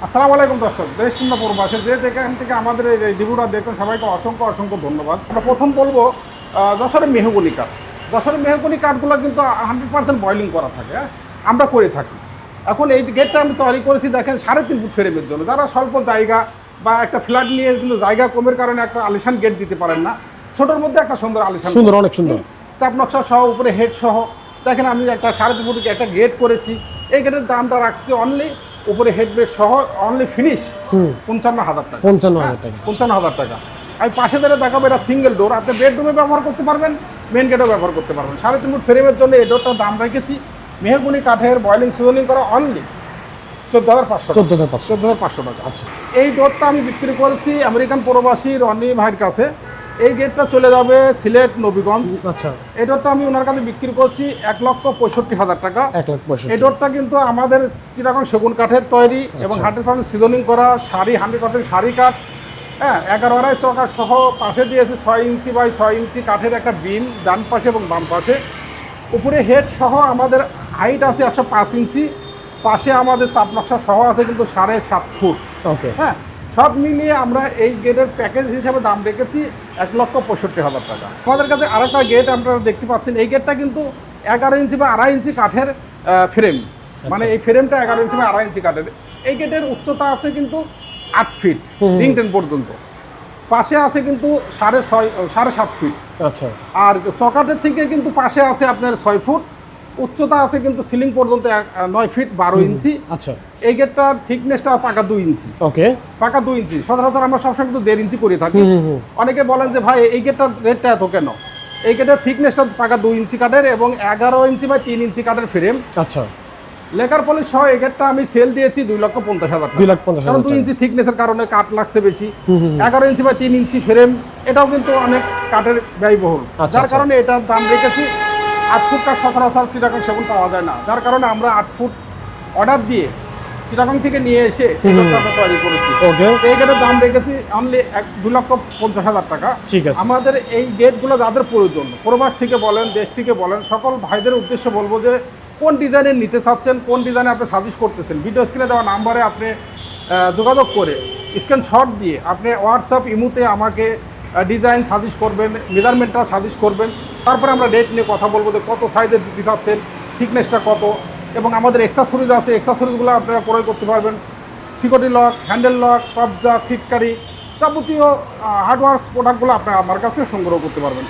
আসসালামু আলাইকুম দর্শক, দেশ কিংবা প্রবাসে যে যেখান থেকে আমাদের এই রিভিউটা দেখুন সবাইকে অসংখ্য অসংখ্য ধন্যবাদ। আমরা প্রথম বলবো যশোরের মেহগনি কাঠ। যশোরের মেহগনি কাঠগুলো কিন্তু 100% বয়লিং করা থাকে, হ্যাঁ আমরা করে থাকি। এখন এই গেটটা আমি তৈরি করেছি দেখেন 3.5 ফুট ফ্রেমের জন্য। যারা স্বল্প জায়গা বা একটা ফ্ল্যাট নিয়ে কিন্তু জায়গা কমের কারণে একটা আলিশান গেট দিতে পারেন না, ছোটোর মধ্যে একটা সুন্দর আলিশান, সুন্দর, অনেক সুন্দর চাপ নকশা সহ, উপরে হেড সহ। দেখেন আমি একটা 3.5 ফুট একটা গেট করেছি। এই গেটের দামটা রাখছি অনলি, উপরে হেডবেড সহ অনলি ফিনিশ 55,000 টাকা। 55,000 টাকা। 55,000 টাকা। আমি পাশে ধরে দেখাবো, এটা সিঙ্গেল ডোর, আপনি বেডরুমে ব্যবহার করতে পারবেন, মেন গেটেও ব্যবহার করতে পারবেন। 3.5 ফুট ফ্রেমের জন্য এই ডোরটার দাম রেখেছি মেহগুনি কাঠের, বয়লিং সিজনিং করা, অনলি 14,500 টাকা। আচ্ছা, এই ডোরটা আমি বিক্রি করেছি আমেরিকান প্রবাসী রনি ভাইয়ের কাছে। এই গেটটা চলে যাবে সিলেট নবীগঞ্জ। আচ্ছা, এই ডোরটা আমি ওনার কাছে বিক্রি করছি 1,65,000 টাকা। 1,65,000 এই ডোরটা কিন্তু আমাদের চিটাগং সেগুন কাঠের তৈরি এবং 100% সিজনিং করা, শাড়ি 100% শাড়ি কাঠ, হ্যাঁ 11.5 চকা সহ। পাশে দিয়েছে 6 ইঞ্চি বাই 6 ইঞ্চি কাঠের একটা বিম, ডান পাশে এবং বাম পাশে। উপরে হেড সহ আমাদের হাইট আছে 105 ইঞ্চি। পাশে আমাদের চাপ নকশা সহ আছে কিন্তু 7.5 ফুট। ওকে, হ্যাঁ, সব মিলিয়ে আমরা এই গেটের প্যাকেজ হিসাবে দাম রেখেছি 1,65,000 টাকা। আমাদের কাছে আরেকটা গেট আপনারা দেখতে পাচ্ছেন। এই গেটটা কিন্তু 11 ইঞ্চি বা 2.5 ইঞ্চি কাঠের ফ্রেম, মানে এই ফ্রেমটা 11 ইঞ্চি বা 2.5 ইঞ্চি কাঠের। এই গেটের উচ্চতা আছে কিন্তু 8 ফিট, রিং 10 পর্যন্ত। পাশে আছে কিন্তু 7.5 ফিট। আচ্ছা, আর চকাটের থেকে কিন্তু পাশে আছে আপনার 6 ফুট। উচ্চতা আছে কিন্তু সিলিং পর্যন্ত 9 ফিট 12 ইঞ্চি। আচ্ছা, এই গেটটার থিকনেসটা পাকা 2 ইঞ্চি। ওকে, পাকা 2 ইঞ্চি। সচরাচর আমরা সবসময় কিন্তু 1.5 ইঞ্চি করে থাকি। অনেকে বলেন যে ভাই এই গেটটার রেটটা এত কেন? এই গেটের থিকনেসটা পাকা 2 ইঞ্চি কাঠের এবং 11 ইঞ্চি বা 3 ইঞ্চি কাঠের ফ্রেম। আচ্ছা, লেকার পলিশ সহ এই গেটটা আমি সেল দিয়েছি 2,50,000 টাকা। 2,50,000 কারণ 2 ইঞ্চি থিকনেসের কারণে কাঠ লাগছে বেশি। 11 ইঞ্চি বা 3 ইঞ্চি ফ্রেম, এটাও কিন্তু অনেক কাঠের ব্যয়বহুল। আচ্ছা, যার আচ্ছা। কারণে এটার দাম রেখেছি 8 ফুট কাঠ। সচরাচর চিটাগং সেগুন পাওয়া যায় না, যার কারণে আমরা 8 ফুট অর্ডার দিয়ে চিটাগং থেকে নিয়ে এসে তৈরি করেছি। ওকে, এই গেটের দাম রেখেছি অনলি 2,50,000 টাকা। ঠিক আছে। আমাদের এই গেটগুলো যাদের প্রয়োজন, প্রবাস থেকে বলেন, দেশ থেকে বলেন, সকল ভাইদের উদ্দেশ্যে বলবো যে কোন ডিজাইনের নিতে চাচ্ছেন, কোন ডিজাইনে আপনি সাজেস্ট করতেছেন, ভিডিও স্ক্রিনে দেওয়া নাম্বারে আপনি যোগাযোগ করে স্ক্রিনশট দিয়ে আপনি হোয়াটসঅ্যাপ ইমুতে আমাকে ডিজাইন সাজেস্ট করবেন, মেজারমেন্টটা সাজেস্ট করবেন। তারপরে আমরা রেট নিয়ে কথা বলবো যে কত সাইজের দিতে চাচ্ছেন, থিকনেসটা কত, এবং আমাদের এক্সেসরিজ আছে, এক্সেসরিজগুলো আপনারা ক্রয় করতে পারবেন। সিকিউরিটি লক, হ্যান্ডেল লক, কবজা, ছিটকারি, যাবতীয় হার্ডওয়্যার্স প্রোডাক্টগুলো আপনারা আমার কাছে সংগ্রহ করতে পারবেন।